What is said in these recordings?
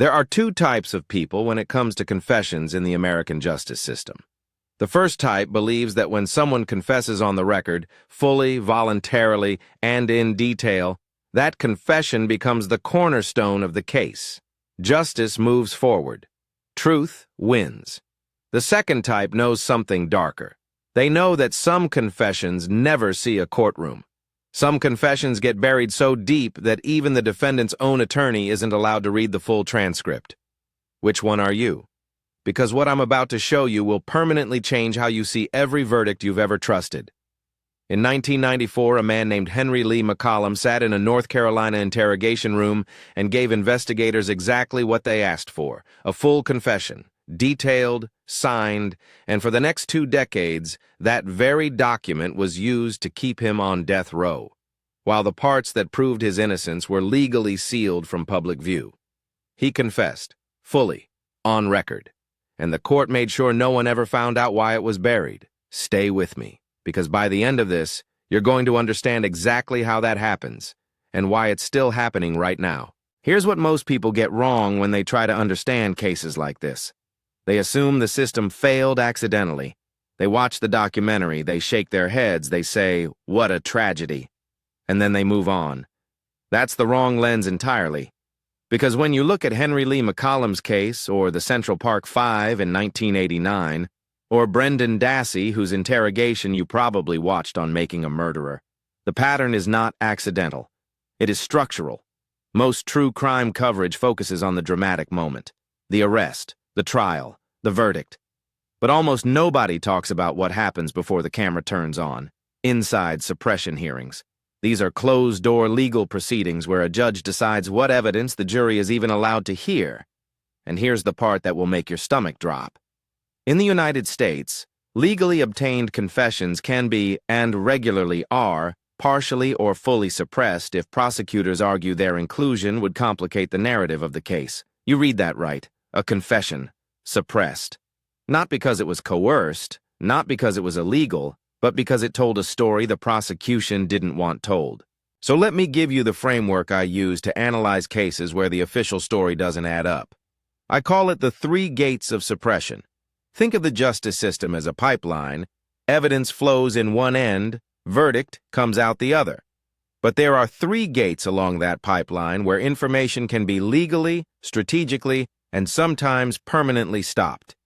There are two types of people when it comes to confessions in the American justice system. The first type believes that when someone confesses on the record, fully, voluntarily, and in detail, that confession becomes the cornerstone of the case. Justice moves forward. Truth wins. The second type knows something darker. They know that some confessions never see a courtroom. Some confessions get buried so deep that even the defendant's own attorney isn't allowed to read the full transcript. Which one are you? Because what I'm about to show you will permanently change how you see every verdict you've ever trusted. In 1994, a man named Henry Lee McCollum sat in a North Carolina interrogation room and gave investigators exactly what they asked for: a full confession, detailed, signed, and for the next 2 decades, that very document was used to keep him on death row, while the parts that proved his innocence were legally sealed from public view. He confessed, fully, on record, and the court made sure no one ever found out why it was buried. Stay with me, because by the end of this, you're going to understand exactly how that happens, and why it's still happening right now. Here's what most people get wrong when they try to understand cases like this. They assume the system failed accidentally. They watch the documentary, they shake their heads, they say, "What a tragedy," and then they move on. That's the wrong lens entirely. Because when you look at Henry Lee McCollum's case, or the Central Park Five in 1989, or Brendan Dassey, whose interrogation you probably watched on Making a Murderer, the pattern is not accidental. It is structural. Most true crime coverage focuses on the dramatic moment, the arrest, the trial, the verdict. But almost nobody talks about what happens before the camera turns on. Inside suppression hearings. These are closed-door legal proceedings where a judge decides what evidence the jury is even allowed to hear. And here's the part that will make your stomach drop. In the United States, legally obtained confessions can be, and regularly are, partially or fully suppressed if prosecutors argue their inclusion would complicate the narrative of the case. You read that right. A confession. Suppressed. Not because it was coerced, not because it was illegal, but because it told a story the prosecution didn't want told. So let me give you the framework I use to analyze cases where the official story doesn't add up. I call it the 3 gates of suppression. Think of the justice system as a pipeline. Evidence flows in one end, verdict comes out the other. But there are 3 gates along that pipeline where information can be legally, strategically, and sometimes permanently stopped.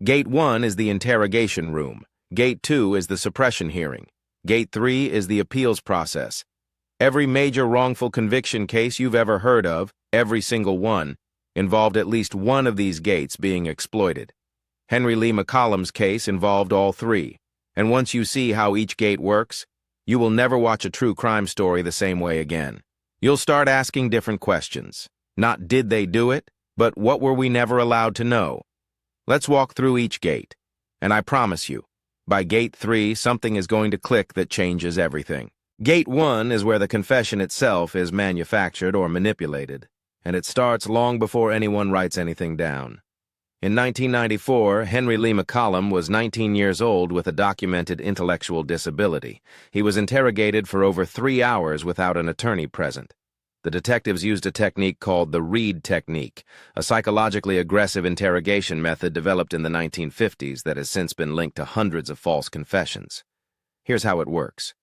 Gate 1 is the interrogation room. Gate 2 is the suppression hearing. Gate 3 is the appeals process. Every major wrongful conviction case you've ever heard of, every single one, involved at least one of these gates being exploited. Henry Lee McCollum's case involved all 3, and once you see how each gate works, you will never watch a true crime story the same way again. You'll start asking different questions. Not did they do it, but what were we never allowed to know? Let's walk through each gate, and I promise you, by Gate 3, something is going to click that changes everything. Gate 1 is where the confession itself is manufactured or manipulated, and it starts long before anyone writes anything down. In 1994, Henry Lee McCollum was 19 years old with a documented intellectual disability. He was interrogated for over 3 hours without an attorney present. The detectives used a technique called the Reed technique, a psychologically aggressive interrogation method developed in the 1950s that has since been linked to hundreds of false confessions. Here's how it works.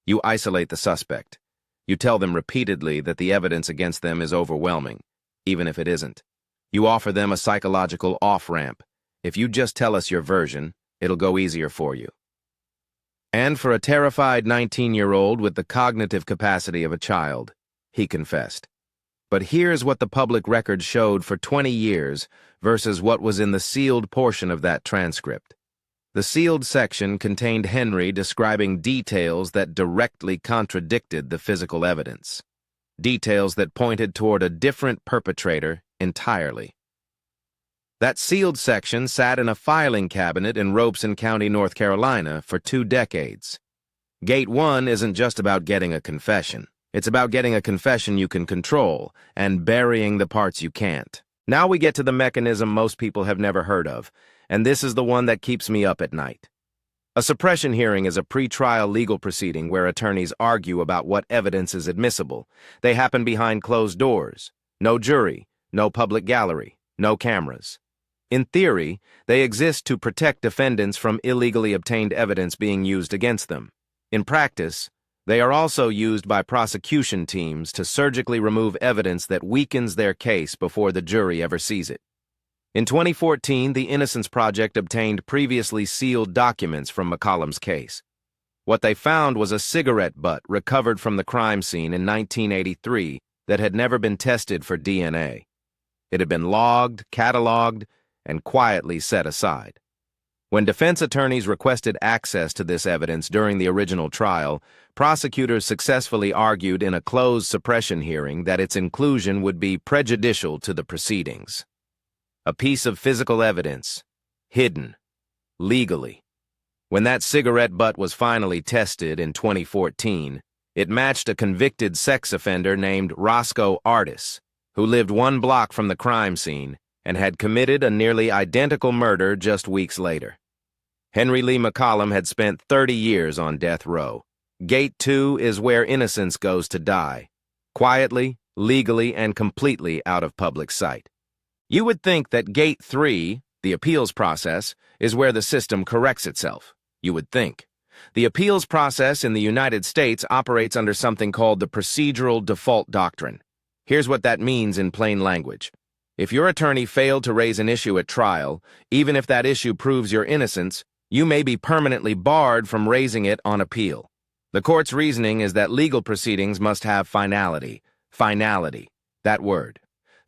You isolate the suspect. You tell them repeatedly that the evidence against them is overwhelming, even if it isn't. You offer them a psychological off-ramp. If you just tell us your version, it'll go easier for you. And for a terrified 19-year-old with the cognitive capacity of a child, he confessed. But here's what the public record showed for 20 years versus what was in the sealed portion of that transcript. The sealed section contained Henry describing details that directly contradicted the physical evidence. Details that pointed toward a different perpetrator entirely. That sealed section sat in a filing cabinet in Robeson County, North Carolina for 2 decades. Gate 1 isn't just about getting a confession. It's about getting a confession you can control and burying the parts you can't. Now we get to the mechanism most people have never heard of, and this is the one that keeps me up at night. A suppression hearing is a pre-trial legal proceeding where attorneys argue about what evidence is admissible. They happen behind closed doors. No jury, no public gallery, no cameras. In theory, they exist to protect defendants from illegally obtained evidence being used against them. In practice, they are also used by prosecution teams to surgically remove evidence that weakens their case before the jury ever sees it. In 2014, the Innocence Project obtained previously sealed documents from McCollum's case. What they found was a cigarette butt recovered from the crime scene in 1983 that had never been tested for DNA. It had been logged, cataloged, and quietly set aside. When defense attorneys requested access to this evidence during the original trial, prosecutors successfully argued in a closed suppression hearing that its inclusion would be prejudicial to the proceedings. A piece of physical evidence, hidden, legally. When that cigarette butt was finally tested in 2014, it matched a convicted sex offender named Roscoe Artis, who lived 1 block from the crime scene and had committed a nearly identical murder just weeks later. Henry Lee McCollum had spent 30 years on death row. Gate 2 is where innocence goes to die, quietly, legally, and completely out of public sight. You would think that Gate 3, the appeals process, is where the system corrects itself. You would think. The appeals process in the United States operates under something called the procedural default doctrine. Here's what that means in plain language. If your attorney failed to raise an issue at trial, even if that issue proves your innocence, you may be permanently barred from raising it on appeal. The court's reasoning is that legal proceedings must have finality. Finality. That word.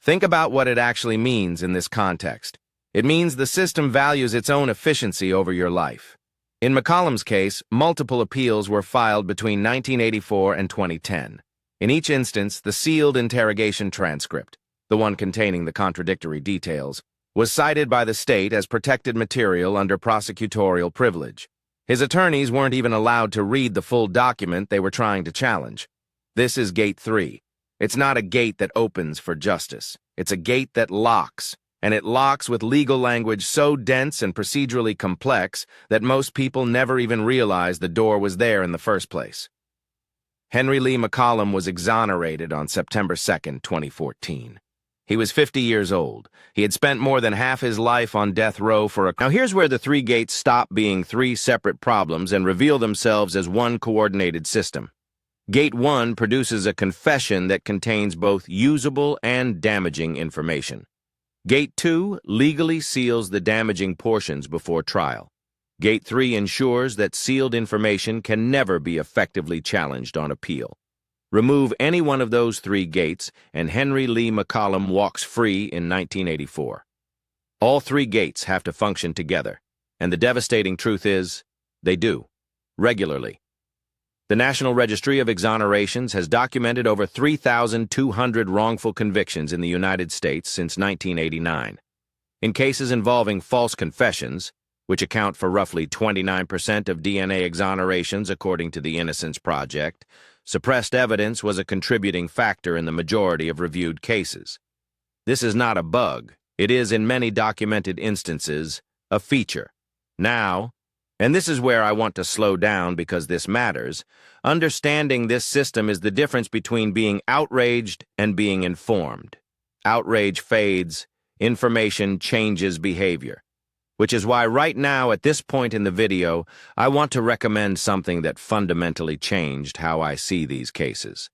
Think about what it actually means in this context. It means the system values its own efficiency over your life. In McCollum's case, multiple appeals were filed between 1984 and 2010. In each instance, the sealed interrogation transcript, the one containing the contradictory details, was cited by the state as protected material under prosecutorial privilege. His attorneys weren't even allowed to read the full document they were trying to challenge. This is Gate 3. It's not a gate that opens for justice. It's a gate that locks. And it locks with legal language so dense and procedurally complex that most people never even realized the door was there in the first place. Henry Lee McCollum was exonerated on September 2, 2014. He was 50 years old. He had spent more than half his life on death row for a... Now here's where the 3 gates stop being 3 separate problems and reveal themselves as one coordinated system. Gate 1 produces a confession that contains both usable and damaging information. Gate 2 legally seals the damaging portions before trial. Gate 3 ensures that sealed information can never be effectively challenged on appeal. Remove any one of those 3 gates, and Henry Lee McCollum walks free in 1984. All 3 gates have to function together, and the devastating truth is, they do, regularly. The National Registry of Exonerations has documented over 3,200 wrongful convictions in the United States since 1989. In cases involving false confessions, which account for roughly 29% of DNA exonerations according to the Innocence Project, suppressed evidence was a contributing factor in the majority of reviewed cases. This is not a bug. It is, in many documented instances, a feature. Now, and this is where I want to slow down because this matters, understanding this system is the difference between being outraged and being informed. Outrage fades, information changes behavior. Which is why right now, at this point in the video, I want to recommend something that fundamentally changed how I see these cases.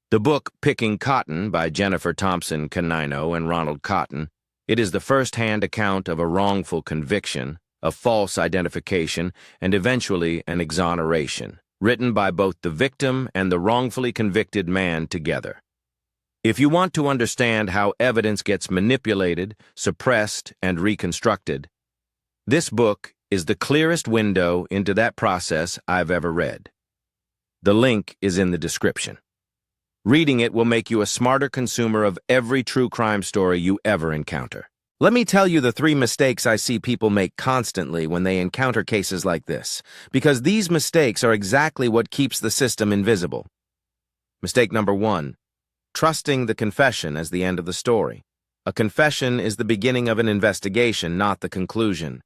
The book Picking Cotton by Jennifer Thompson Canino and Ronald Cotton. It is the first-hand account of a wrongful conviction, a false identification, and eventually an exoneration, written by both the victim and the wrongfully convicted man together. If you want to understand how evidence gets manipulated, suppressed, and reconstructed, this book is the clearest window into that process I've ever read. The link is in the description. Reading it will make you a smarter consumer of every true crime story you ever encounter. Let me tell you the 3 mistakes I see people make constantly when they encounter cases like this, because these mistakes are exactly what keeps the system invisible. Mistake number 1, trusting the confession as the end of the story. A confession is the beginning of an investigation, not the conclusion.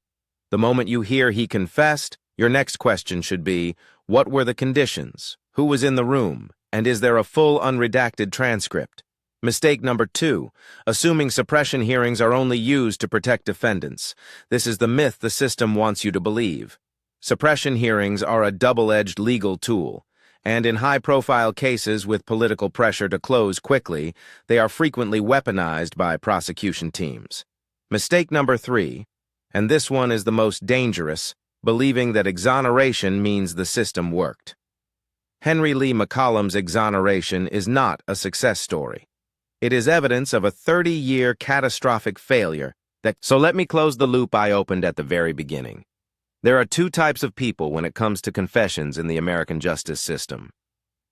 The moment you hear he confessed, your next question should be, what were the conditions? Who was in the room? And is there a full unredacted transcript? Mistake number 2, assuming suppression hearings are only used to protect defendants. This is the myth the system wants you to believe. Suppression hearings are a double-edged legal tool, and in high-profile cases with political pressure to close quickly, they are frequently weaponized by prosecution teams. Mistake number 3, and this one is the most dangerous, believing that exoneration means the system worked. Henry Lee McCollum's exoneration is not a success story. It is evidence of a 30-year catastrophic failure So let me close the loop I opened at the very beginning. There are 2 types of people when it comes to confessions in the American justice system.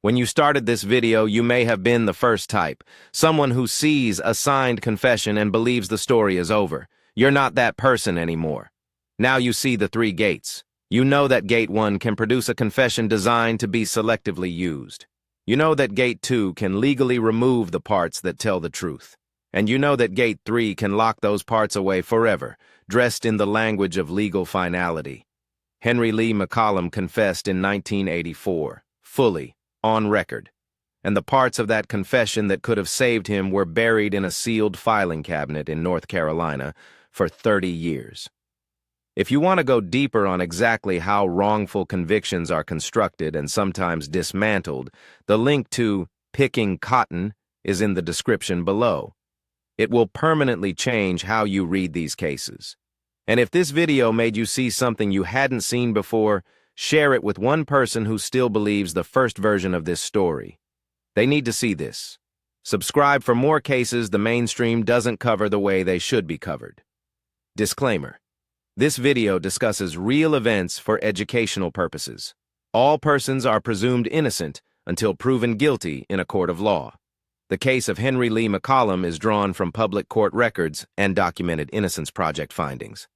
When you started this video, you may have been the first type, someone who sees a signed confession and believes the story is over. You're not that person anymore. Now you see the 3 gates. You know that Gate 1 can produce a confession designed to be selectively used. You know that Gate 2 can legally remove the parts that tell the truth. And you know that Gate 3 can lock those parts away forever, dressed in the language of legal finality. Henry Lee McCollum confessed in 1984, fully, on record. And the parts of that confession that could have saved him were buried in a sealed filing cabinet in North Carolina for 30 years. If you want to go deeper on exactly how wrongful convictions are constructed and sometimes dismantled, the link to Picking Cotton is in the description below. It will permanently change how you read these cases. And if this video made you see something you hadn't seen before, share it with one person who still believes the first version of this story. They need to see this. Subscribe for more cases the mainstream doesn't cover the way they should be covered. Disclaimer. This video discusses real events for educational purposes. All persons are presumed innocent until proven guilty in a court of law. The case of Henry Lee McCollum is drawn from public court records and documented Innocence Project findings.